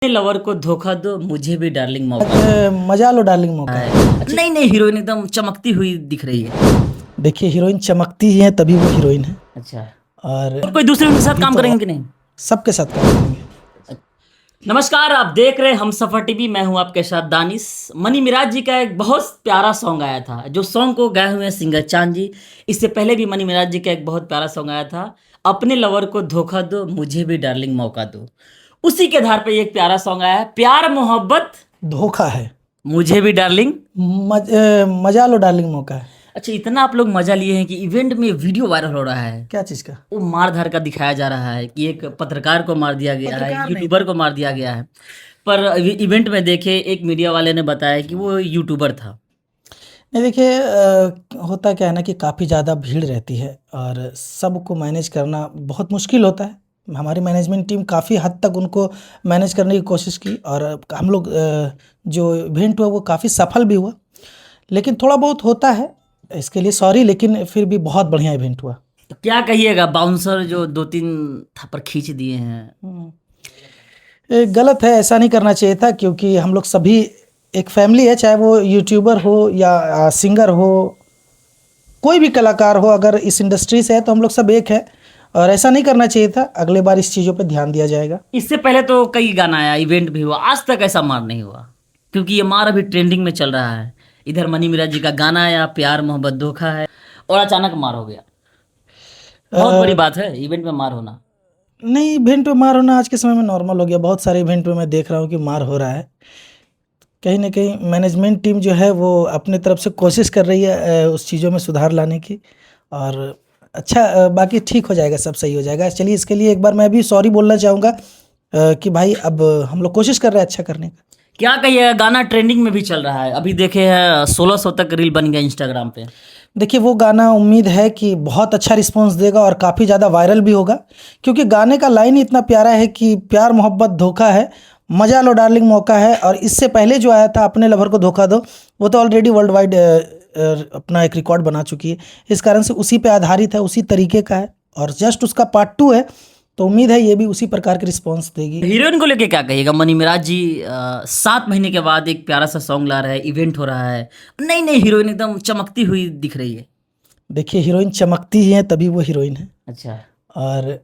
अपने लवर को धोखा दो, मुझे भी डार्लिंग मौका मजा लो डार्लिंग मौका है। है। नहीं नहीं, हीरोइन एकदम चमकती हुई दिख रही है। देखिए हीरोइन चमकती ही है तभी वो हीरोइन है। अच्छा, और और कोई दूसरे उनके साथ अभी काम तो करेंगे कि नहीं? सबके साथ काम करेंगे। नमस्कार, आप देख रहे हैं हमसफर टीवी। मैं हूं आपके साथ दानिश। मनी मिराज जी का एक बहुत प्यारा सॉन्ग आया था, जो सॉन्ग को गाए हुए हैं सिंगर चांद जी। इससे पहले भी मनी मिराज जी का एक बहुत प्यारा सॉन्ग आया था, अपने लवर को धोखा दो, मुझे भी डार्लिंग मौका दो। उसी के आधार पे एक प्यारा सॉन्ग आया है, प्यार मोहब्बत धोखा है। मुझे भी डार्लिंग। मजा लो डार्लिंग मौका है। अच्छा, इतना आप लोग मजा लिए हैं कि इवेंट में वीडियो वायरल हो रहा है। क्या चीज का? वो मारधार का दिखाया जा रहा है कि एक पत्रकार को मार दिया गया है, पत्रकार नहीं यूट्यूबर को मार दिया गया है। पर इवेंट में देखे, एक मीडिया वाले ने बताया कि वो यूट्यूबर था। नहीं, देखिए होता क्या है ना कि काफ़ी ज़्यादा भीड़ रहती है और सबको मैनेज करना बहुत मुश्किल होता है। हमारी मैनेजमेंट टीम काफ़ी हद तक उनको मैनेज करने की कोशिश की और हम लोग जो इवेंट हुआ वो काफ़ी सफल भी हुआ। लेकिन थोड़ा बहुत होता है, इसके लिए सॉरी, लेकिन फिर भी बहुत बढ़िया इवेंट हुआ। तो क्या कहिएगा, बाउंसर जो 2-3 थप्पड़ खींच दिए हैं। गलत है, ऐसा नहीं करना चाहिए था, क्योंकि हम लोग सभी एक फैमिली है, चाहे वो यूट्यूबर हो या सिंगर हो, कोई भी कलाकार हो, अगर इस इंडस्ट्री से है तो हम लोग सब एक है और ऐसा नहीं करना चाहिए था। अगले बार इस चीज़ों पे ध्यान दिया जाएगा। इससे पहले तो कई गाना आया, इवेंट भी हुआ, आज तक ऐसा मार नहीं हुआ। क्योंकि ये मार अभी ट्रेंडिंग में चल रहा है। इधर मनी मिराज जी का गाना आया, प्यार मोहब्बत धोखा है, और अचानक मार हो गया। बहुत बड़ी बात है इवेंट में मार होना। नहीं, इवेंट पे मार होना आज के समय में नॉर्मल हो गया। बहुत सारे इवेंट पे मैं देख रहा हूँ कि मार हो रहा है। कहीं ना कहीं मैनेजमेंट टीम जो है वो अपने तरफ से कोशिश कर रही है उस चीज़ों में सुधार लाने की। और अच्छा, बाकी ठीक हो जाएगा, सब सही हो जाएगा। चलिए, इसके लिए एक बार मैं भी सॉरी बोलना चाहूँगा कि भाई अब हम लोग कोशिश कर रहे हैं अच्छा करने का। क्या कहिए, गाना ट्रेंडिंग में भी चल रहा है। अभी देखे हैं 1600 तक रील बन गया इंस्टाग्राम पे। देखिए, वो गाना उम्मीद है कि बहुत अच्छा रिस्पांस देगा और काफ़ी ज़्यादा वायरल भी होगा, क्योंकि गाने का लाइन ही इतना प्यारा है कि प्यार मोहब्बत धोखा है, मजा लो डार्लिंग मौका है। और इससे पहले जो आया था अपने लवर को धोखा दो, वो तो ऑलरेडी वर्ल्ड वाइड अपना एक रिकॉर्ड बना चुकी है। इस कारण से उसी पे आधारित है, उसी तरीके का है और जस्ट उसका पार्ट 2 है, तो उम्मीद है ये भी उसी प्रकार के रिस्पॉन्स देगी। हीरोइन को लेके क्या कहिएगा? मनी मिराज जी 7 महीने के बाद एक प्यारा सा सॉन्ग ला रहा है, इवेंट हो रहा है। नहीं नहीं, हीरोइन एकदम चमकती हुई दिख रही है। देखिए हीरोइन चमकती ही है तभी वो हीरोइन है। अच्छा, और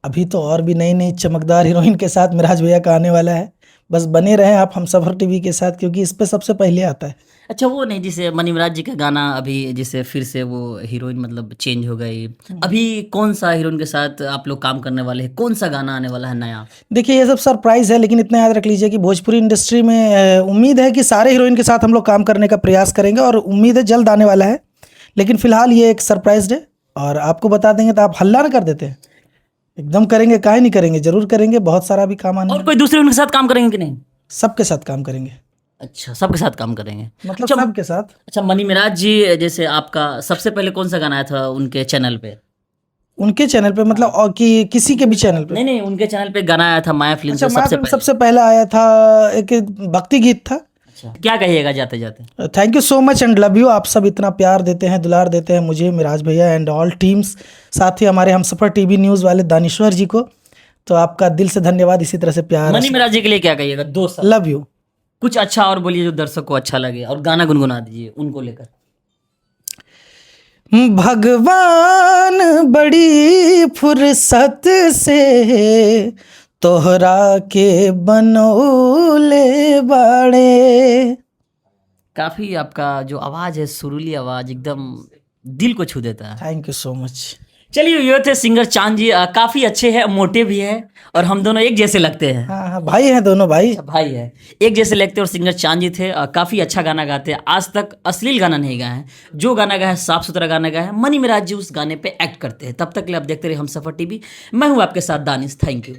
अभी तो और भी नई नई चमकदार हीरोइन के साथ मिराज भैया का आने वाला है। बस बने रहें आप हमसफर टीवी के साथ, क्योंकि इस पे सबसे पहले आता है। अच्छा, वो नहीं, जिसे मनी मिराज जी का गाना अभी जिसे फिर से वो हीरोइन मतलब चेंज हो गई। अभी कौन सा हीरोइन के साथ आप लोग काम करने वाले हैं? कौन सा गाना आने वाला है नया? देखिए, ये सब सरप्राइज़ है, लेकिन इतना याद रख लीजिए कि भोजपुरी इंडस्ट्री में उम्मीद है कि सारे हीरोइन के साथ हम लोग काम करने का प्रयास करेंगे और उम्मीद है जल्द आने वाला है। लेकिन फिलहाल ये एक सरप्राइज है और आपको बता देंगे तो आप हल्ला ना कर देते हैं। एकदम करेंगे, काहे नहीं करेंगे, जरूर करेंगे। बहुत सारा भी काम आने और वाला कोई दूसरे उनके साथ काम करेंगे कि नहीं? है। सबके साथ काम करेंगे, अच्छा, सबके साथ काम करेंगे। मतलब अच्छा, सबके साथ। अच्छा, मनी मिराज जी जैसे आपका सबसे पहले कौन सा गाना आया था उनके चैनल पे? उनके चैनल पे मतलब और कि किसी के भी चैनल पे? नहीं नहीं, उनके चैनल पे गाना आया था माया फिल्म अच्छा, से माया सबसे फिल्म पहले। सबसे पहला आया था, एक भक्ति गीत था। अच्छा, क्या कहिएगा जाते जाते? Thank you so much and love you. आप सब इतना प्यार देते हैं, दुलार देते हैं मुझे, मिराज भैया एंड ऑल टीम्स, साथ ही हमारे हमसफर टीवी न्यूज़ वाले दानिश्वर जी को। तो आपका दिल से धन्यवाद, इसी तरह से प्यार। मनी मिराज जी के लिए क्या कहिएगा? 2 साल लव यू। कुछ अच्छा और बोलिए जो दर्शक को अच्छा लगे, और गाना गुनगुना दीजिए उनको लेकर। भगवान बड़ी फुर्सत से तोहरा के बनौले बाड़े। काफी आपका जो आवाज है, सुरीली आवाज, एकदम दिल को छू देता है। Thank you so much. चलिए, ये थे सिंगर चांद जी। काफी अच्छे हैं, मोटे भी हैं, और हम दोनों एक जैसे लगते हैं। हाँ हाँ, भाई हैं दोनों, भाई। अच्छा, भाई है, एक जैसे लगते हैं। और सिंगर चांद जी थे, काफी अच्छा गाना गाते हैं। आज तक अश्लील गाना नहीं गाए हैं, जो गाना गाया है साफ सुथरा गाना गाया है। मनी मिराज जी उस गाने पे एक्ट करते हैं। तब तक के लिए आप देखते रहिए हमसफर टीवी। मैं हूँ आपके साथ दानिश। Thank you.